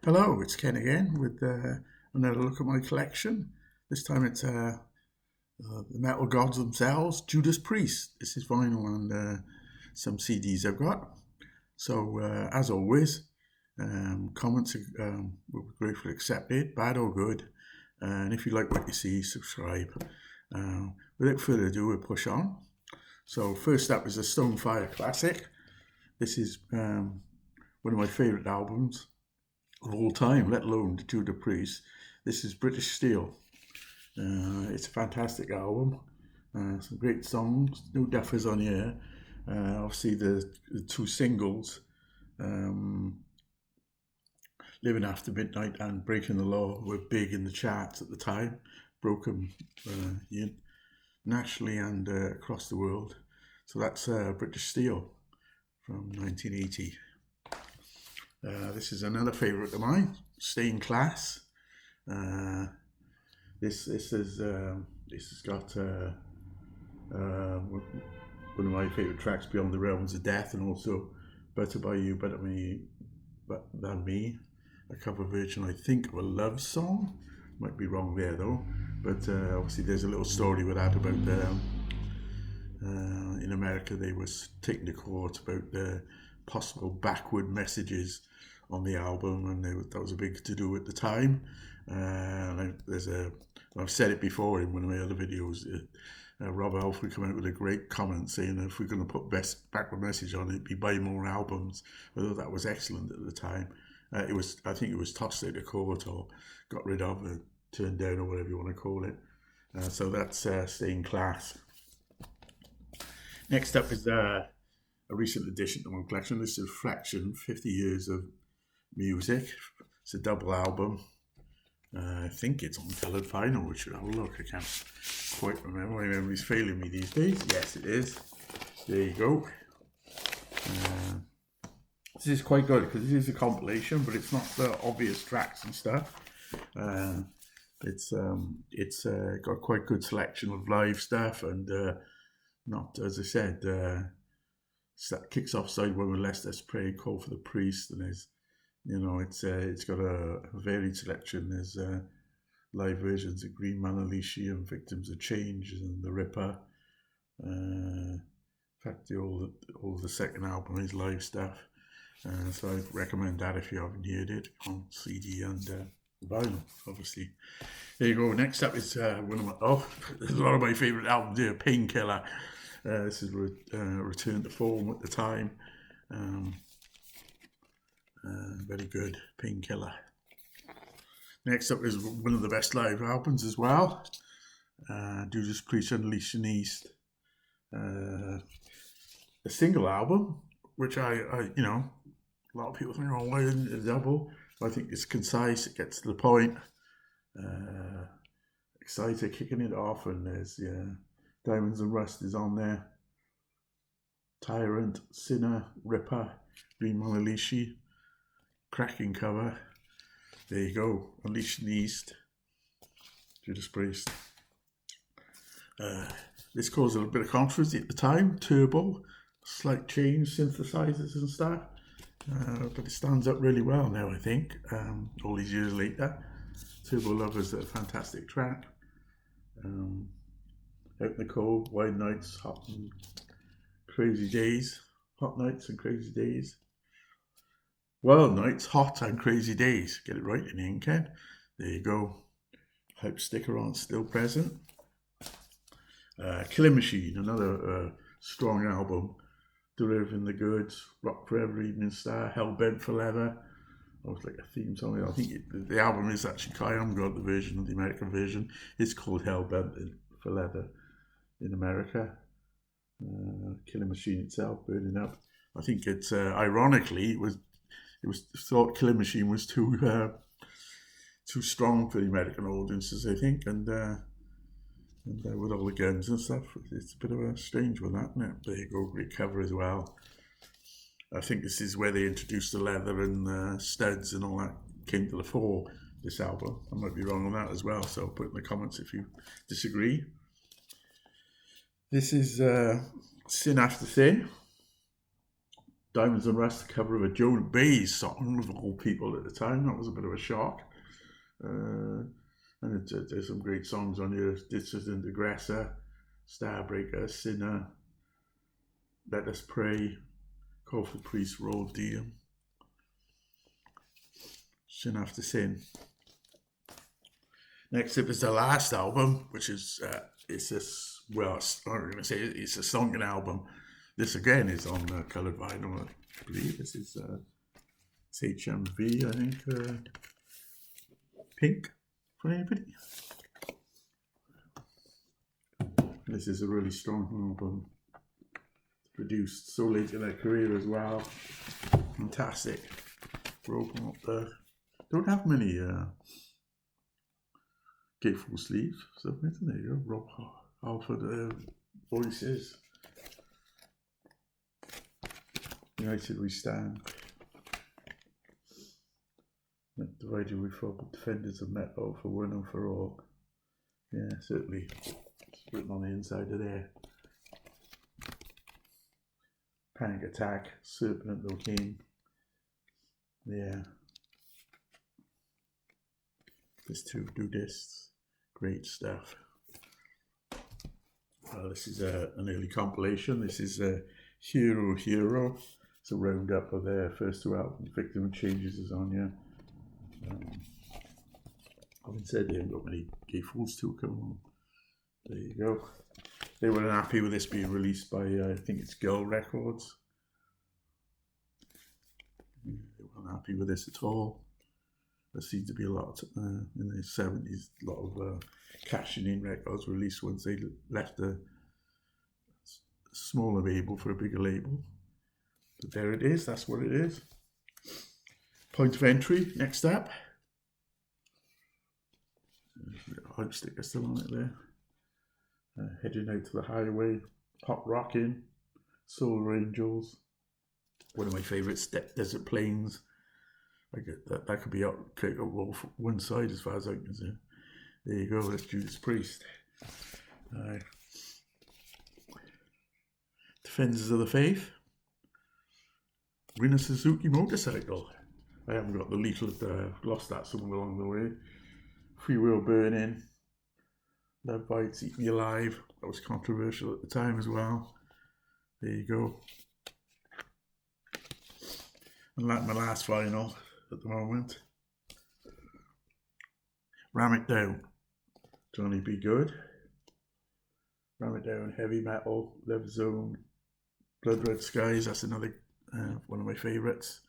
Hello, it's Ken again with another look at my collection. This time it's the metal gods themselves, Judas Priest. This is vinyl and some CDs I've got. So, as always, comments will be gratefully accepted, bad or good. And if you like what you see, subscribe. Without further ado, we'll push on. So, first up is a Stonefire classic. This is one of my favourite albums of all time, let alone Judas Priest. This is British Steel. It's a fantastic album. Some great songs. No duffers on here. Obviously, the two singles, Living After Midnight and Breaking the Law, were big in the charts at the time. Broke them nationally and across the world. So that's British Steel from 1980. This is another favourite of mine, Stay in Class. This has got one of my favourite tracks, Beyond the Realms of Death, and also Better by You, Better Than Me, a cover version, I think, of a love song. Might be wrong there though, but obviously there's a little story with that about in America they were taken to court about the possible backward messages on the album, and that was a big to-do at the time. I've said it before in one of my other videos. Rob Alford came out with a great comment saying if we're going to put best backward message on it, be buy more albums. I thought that was excellent at the time. I think it was tossed out of court or got rid of, turned down, or whatever you want to call it. So that's Stay in Class. Next up is a recent addition to my collection. This is Reflection, 50 Years of Music. It's a double album. I think it's on coloured vinyl. We should have a look. I can't quite remember. My memory's failing me these days. Yes, it is. There you go. This is quite good because this is a compilation, but it's not the obvious tracks and stuff. It's got quite good selection of live stuff and not, as I said, that kicks off side one with Let's Pray, Call for the Priest, and there's, it's got a varied selection. There's live versions of Green Manalishi and Victims of Change and The Ripper. In fact, all the second album is live stuff. So I recommend that if you haven't heard it on CD and vinyl, obviously. There you go. Next up is there's a lot of my favourite albums here, Painkiller. This is Return to Form at the time. Very good, Painkiller. Next up is one of the best live albums as well, Judas Priest Unleashed in the East. A single album, which I a lot of people think, oh, why isn't it a double? I think it's concise, it gets to the point. Excited, kicking it off, and there's Diamonds and Rust is on there. Tyrant, Sinner, Ripper, Green Manalishi, cracking cover. There you go, Unleashed in the East, Judas Priest. This caused a little bit of controversy at the time. Turbo, slight change, synthesizers and stuff. But it stands up really well now, I think, all these years later. Turbo Lovers, a fantastic track. Out in the Cold, Wild Nights, Hot and Crazy Days. Hot Nights and Crazy Days. Wild Nights, Hot and Crazy Days. Get it right in the end, Ken. There you go. Hype sticker on, still present. Killing Machine, another strong album. Delivering the Goods, Rock Forever, Evening Star, Hellbent for Leather. That was like a theme song. I think the album is actually, I haven't got the version, the American version. It's called Hellbent for Leather in America. Killing Machine itself, Burning Up. I think it's, ironically, it was thought Killing Machine was too strong for the American audiences, I think, and with all the guns and stuff, it's a bit of a strange one, that, isn't it? There you go, great cover as well. I think this is where they introduced the leather and studs and all that came to the fore, this album. I might be wrong on that as well, so put in the comments if you disagree. This is Sin After Sin. Diamonds and Rust, cover of a Joan Baez song of all people at the time. That was a bit of a shock. And there's some great songs on here. Dissident Aggressor, Starbreaker, Sinner, Let Us Pray, Call for Priest, Roll Deal, Sin After Sin. Next up is the last album, which is it's this. Well, I'm going to say it's a sunken album. This again is on coloured vinyl, I believe. This is it's HMV, I think. Pink for anybody. This is a really strong album. Produced so late in their career as well. Fantastic. We're open up there. Don't have many gatefold sleeves. So there you go. Rob Halford voices. United we stand. Divided we fall, defenders of metal for one and for all. Yeah, certainly. It's written on the inside of there. Panic Attack, Serpent No King. Yeah. There's two nudists. Great stuff. This is an early compilation. This is Hero Hero. It's a roundup of their first two albums. Victim and Changes is on here. Having said they haven't got many gatefolds to come on. There you go. They weren't happy with this being released by, I think it's Girl Records. They weren't happy with this at all. There seemed to be a lot in the 70s, a lot of cashing in records released once they left a smaller label for a bigger label. But there it is, that's what it is. Point of entry, next up. Hype sticker still on it there. Heading out to the highway, pop rocking, Solar Angels. One of my favourites, Desert Plains. I get that could be up off one side as far as I can see. There you go, that's Judas Priest. Defenders of the Faith. Rina Suzuki Motorcycle. I haven't got the leaflet, lost that somewhere along the way. Free Will Burning. Love Bites, Eat Me Alive. That was controversial at the time as well. There you go. And like my last vinyl at the moment. Ram It Down. Johnny B. Good. Ram It Down, Heavy Metal, Love Zone, Blood Red Skies. That's another one of my favourites.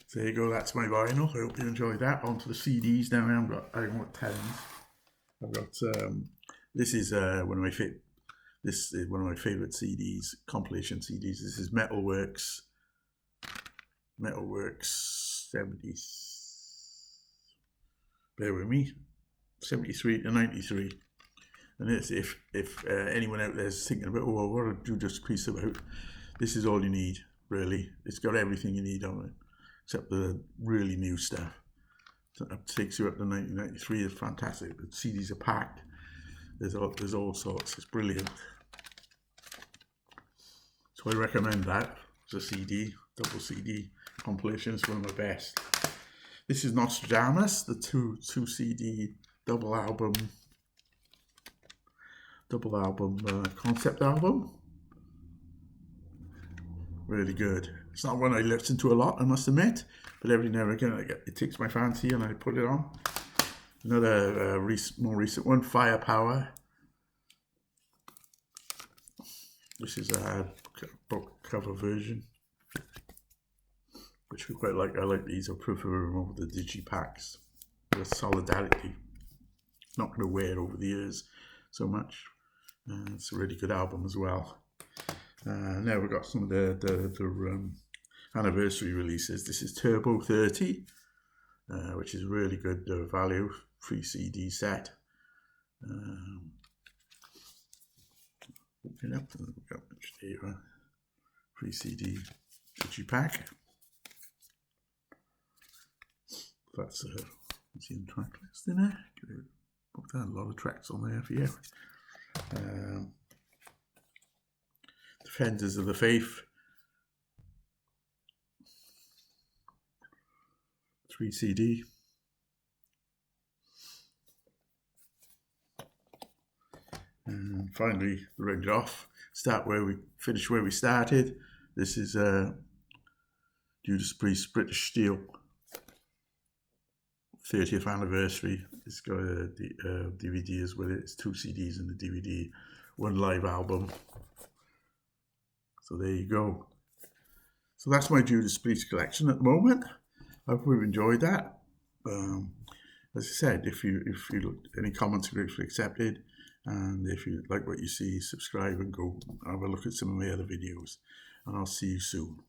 So there you go, that's my vinyl. I hope you enjoyed that. On to the CDs now. I haven't got 10. I've got this is one of my favourite CDs, compilation CDs. This is Metalworks 70s. Bear with me, 73 to 93. And it's if anyone out there is thinking about, oh, what a Judas Priest about, this is all you need, really. It's got everything you need on it, except the really new stuff. So that takes you up to 1993. It's fantastic. The CDs are packed. There's all sorts. It's brilliant. So I recommend that. It's a CD, double CD compilation. It's one of my best. This is Nostradamus, the two CD double album concept album. Really good. It's not one I listen to a lot, I must admit, but every now and again it takes my fancy and I put it on. Another more recent one, Firepower. This is a book cover version, which we quite like. I like these. I prefer them over the digipacks. The Solidarity. Not going to wear it over the years so much. It's a really good album as well. Now we've got some of the anniversary releases. This is Turbo 30, which is really good value, free CD set. Open up, and we've got free CD digipack. That's see the track list in there. Put down a lot of tracks on there for you. Defenders of the Faith. 3 CD. And finally, round it off. Finish where we started. This is Judas Priest British Steel 30th anniversary. It's got a DVD as well. It's 2 CDs and the DVD, 1 live album. So there you go. So that's my Judas Priest collection at the moment. I hope you've enjoyed that. As I said, if you any comments are gratefully accepted, and if you like what you see, subscribe and go have a look at some of my other videos. And I'll see you soon.